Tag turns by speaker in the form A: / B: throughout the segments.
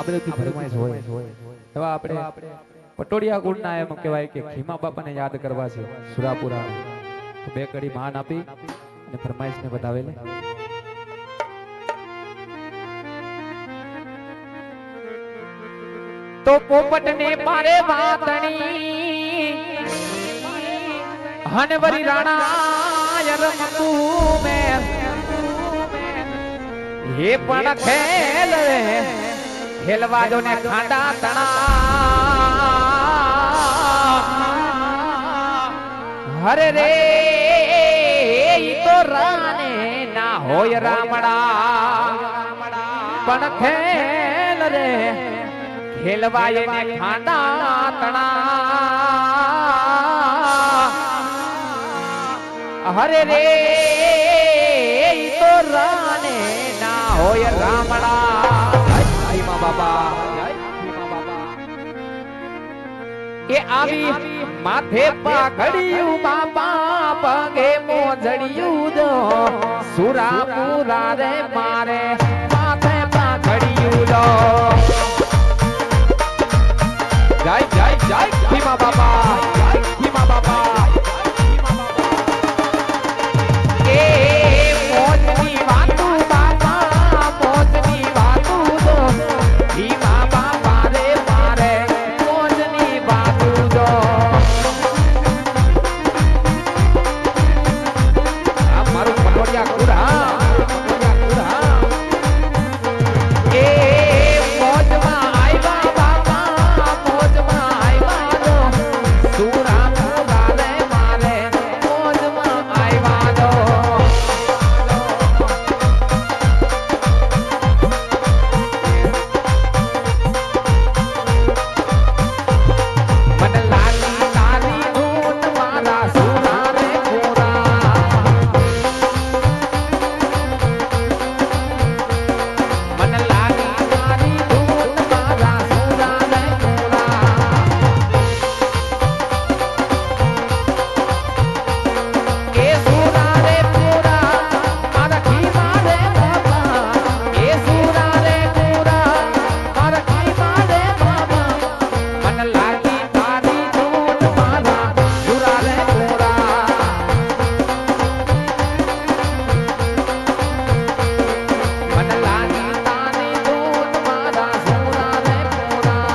A: બધું ફરમાઈશ હોય એવા આપણે પટોડિયા ગુણના એમ કહેવાય કે ખીમા બાપાને યાદ કરવા છે સુરાપુરા તો બે કડી માન આપી અને ફરમાઈશને બતાવેલે
B: તો પોપટને પારે વાતણી હનવરી રાણા રમતું મે હે પણ ખેલ રે ખેલવાજો ને ખાંડા તણા હરે રે ઈ તો રાને ના હોય રામડા પણ ખેલ રે ખેલવાય ને ખાંડા તણા હરે રે તો રાને ના હોય રામડા
A: ખીમા બાપા
B: એ આવી માથે પાઘડિયું બાપા પગે મોજડિયું દો સુરાપુરા રે મારે માથે પાઘડિયું દો
A: જય જય જય ખીમા બાપા જય ખીમા બાપા
B: એ મોજની વાતું બાપા મોજની વાતું દો ખીમા બાપા રે મારે મોજની વાતું દો
A: આ મારું પટોડિયા કુરા
B: એ મોજમાં આવ્યા બાપા મોજમાં આવ્યા દો સુરાપુરા રે મારે મોજમાં આવ્યા દો મને લાગી તારી ધૂન મારા સુરા રે પૂરા મને લાગી તારી ધૂન મારા સુરા રે પૂરા એ સુરા રે પૂરા મારા ખીમા રે બાબા એ સુરા રે પૂરા મારા ખીમા રે બાબા મને લાગી તારી ધૂન મારા સુરા રે પૂરા મને લાગી તારી ધૂન મારા સુરા રે પૂરા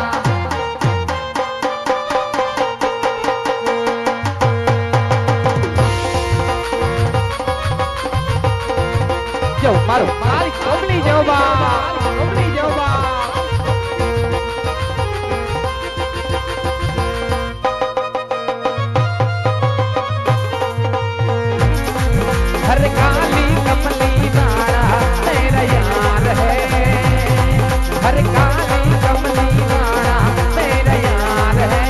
B: જો મારું મારી કબલી જવા કબલી જવા हर काली कमली नारा मेरा यार है हर काली कमली नारा मेरा यार है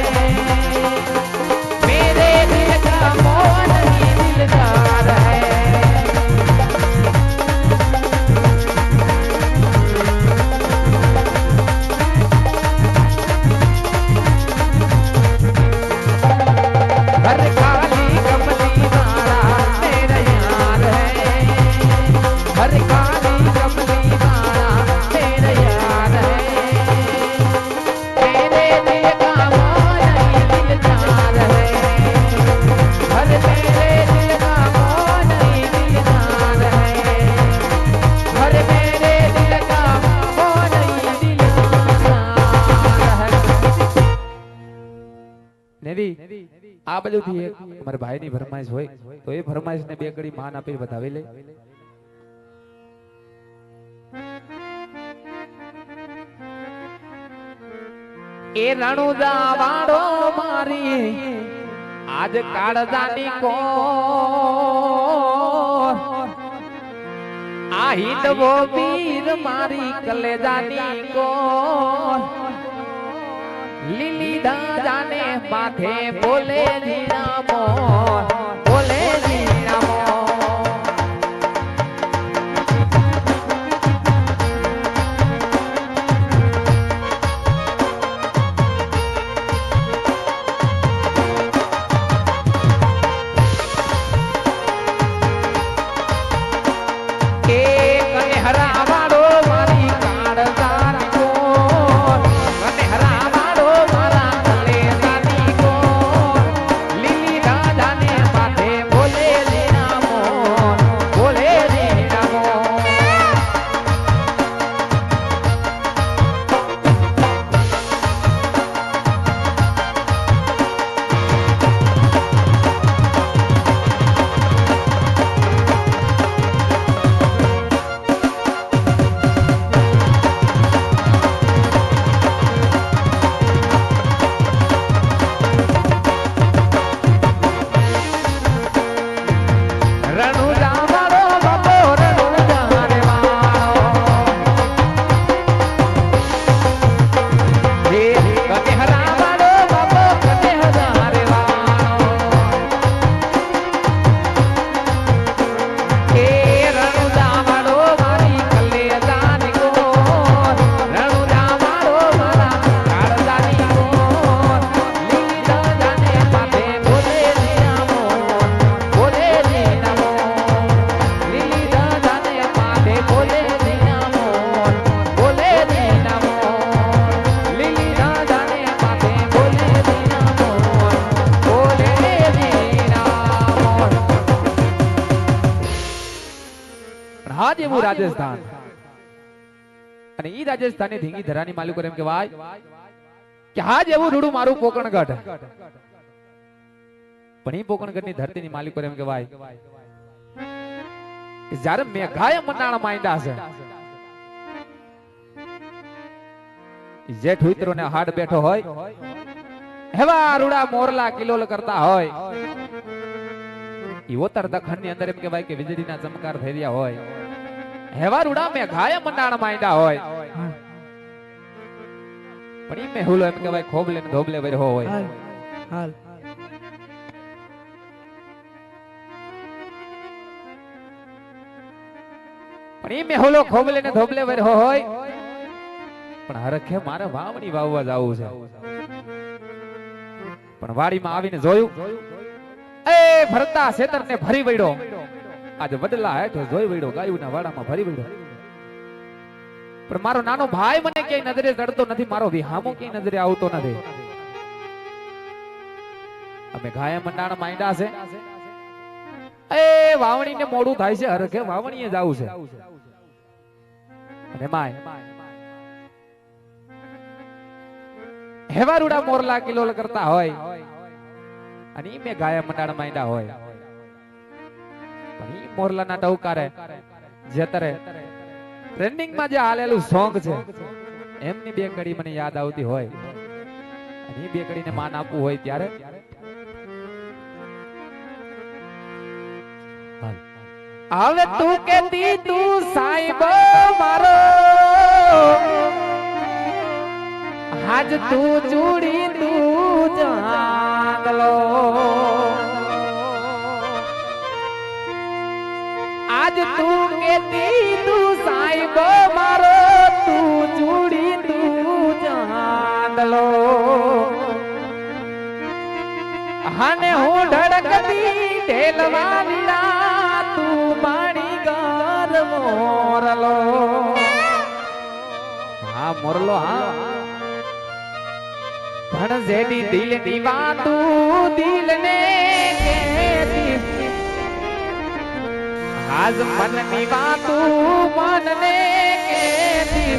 B: मेरे दिल का मोहन ही दिलदार है हर काली कमली नारा मेरा यार है हर काली कमली नारा मेरा यार है मेरे दिल का मोहन ही दिलदार है हर मेरे दिल का मोहन ही दिलदार है हर मेरे दिल का मोहन ही दिलदार है
A: નેવી આ બધુંથી એક મારા ભાઈની ફરમાઈશ હોય તો એ ફરમાઈશને બે કડી માન આપી બતાવી લે
B: એ રણુદા વાળો મારી આજ કાળજાની કો આ હિંદવો વીર મારી કલેજાની કો લીલી દાદાને માથે બોલે જીનામો બોલે જીનામો કે કને હરાવાડો મારી કાળજાની કો
A: એવું રાજસ્થાન અને ઈ રાજસ્થાની ધીંગી ધરાની માલિકો એમ કહેવાય કે હાજ એવું રૂડું મારું પોકણગઢ પણ ઈ પોકણગઢની ધરતીની માલિકો એમ કહેવાય કે જ્યારે મેઘાએ મંડાણ માંડ્યા છે જેઠ ઉતરો ને હાડ બેઠો હોય હેવા રૂડા મોરલા કિલોલ કરતા હોય ઈ ઓતર દખણ ની અંદર એમ કહેવાય કે વીજળીના ચમકાર થઈ રહ્યા હોય હેવા રૂડા મેઘાએ મંડાણ માંડ્યા હોય પણ ઈ મેહુલો એમ કહેવાય ખોબલે ને ધોબલે વર્યો હોય પણ ઈ મેહુલો ખોબલે ને ધોબલે વર્યો હોય પણ હરખે મારે વાવણી વાવવા જાવું છે પણ વાડીમાં આવીને જોયું એ ભરતા શેતર ને ભરી વળ્યો આજે વડલા હેઠો જોઈ વળ્યો ગાયુના વાડામાં ભરી વળ્યો પણ મારો નાનો ભાઈ મને ક્યાંય નજરે ચડતો નથી મારો વિહામો ક્યાંય નજરે આવતો નથી અમે ગાય મંડાણ માંડ્યા છે એ વાવણી ને મોડું થાય છે હરખે વાવણીએ જાવું છે અને માય હેવારુડા મોરલા કિલોલ કરતા હોય અને ઈ મે ગાયા મંડાણ માંડ્યા હોય પણ ઈ મોરલાના ટવકારે જેતરે ટ્રેન્ડિંગ માં જે હાલેલું સોંગ છે એમની બે કડી મને યાદ આવતી હોય અને ઈ બે કડીને માન આપવું હોય ત્યારે હવે તું કેતી તું સાહેબ મારો આજ તું ચૂડી તું જાગલો આજ તું કેતી તું સાહેબ મારો તું ચૂડી તું જાગલો હાને હું ધડકતી ઢેલવાના તું પાણી ગાર મોરલો હા મોરલો હા પણ જેડી દિલ ની વાતું દિલ ને કેતી આજ મન ની વાતું મન ને કેતી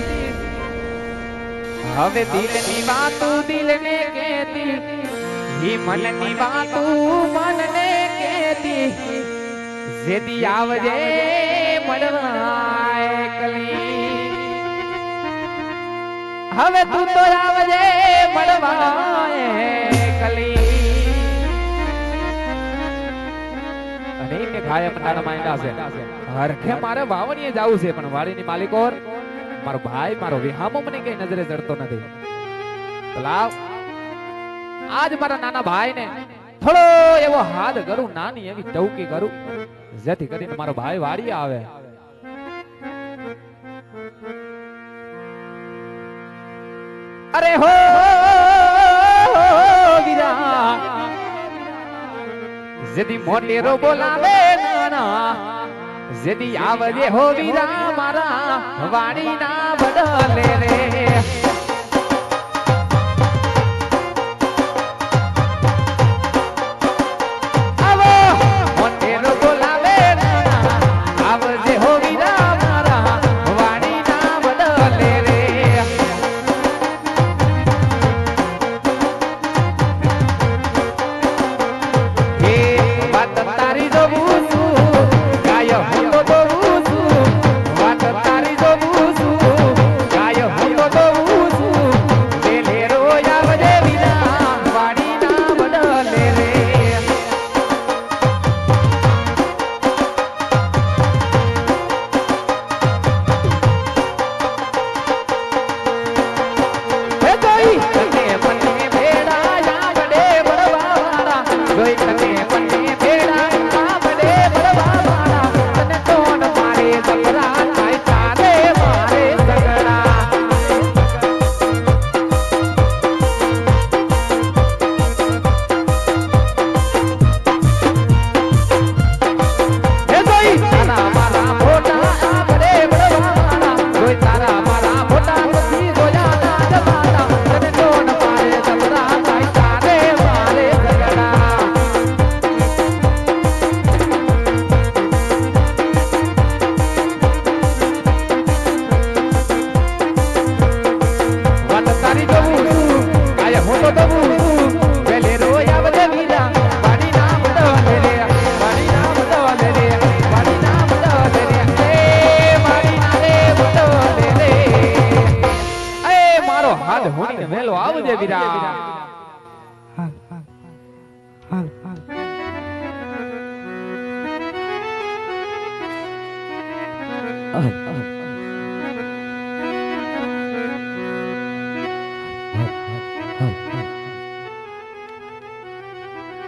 A: હવે દિલ ની વાતું દિલ ને કેતી ઈ મન ની વાતું મન ને કેતી જેદી આવજે મળવા એકલી હવે તું તો આવજે મળવા એકલી અને મે ખાય મંડાણ માંડ્યા છે હરખે મારે વાવણીએ જાવું છે પણ વાડીની માલિકોર મારો ભાઈ મારો વિહામો મને કઈ નજરે ચડતો નથી તો લાવ આજ મારા નાના ભાઈ ને થોડો એવો હાથ કરું નાની એવી ટવકી કરું જેથી કરીને મારો ભાઈ વાડી આવે અરે હો વીરા જેદી મોટેરો બોલાવે નાના જેદી આવજે હો વીરા મારા વાડી ના બદલે રે
B: ગાય હું તો
A: વહેલો આવજે વીરા.
C: હાલ હાલ હાલ હાલ
B: હાલ, હાલ.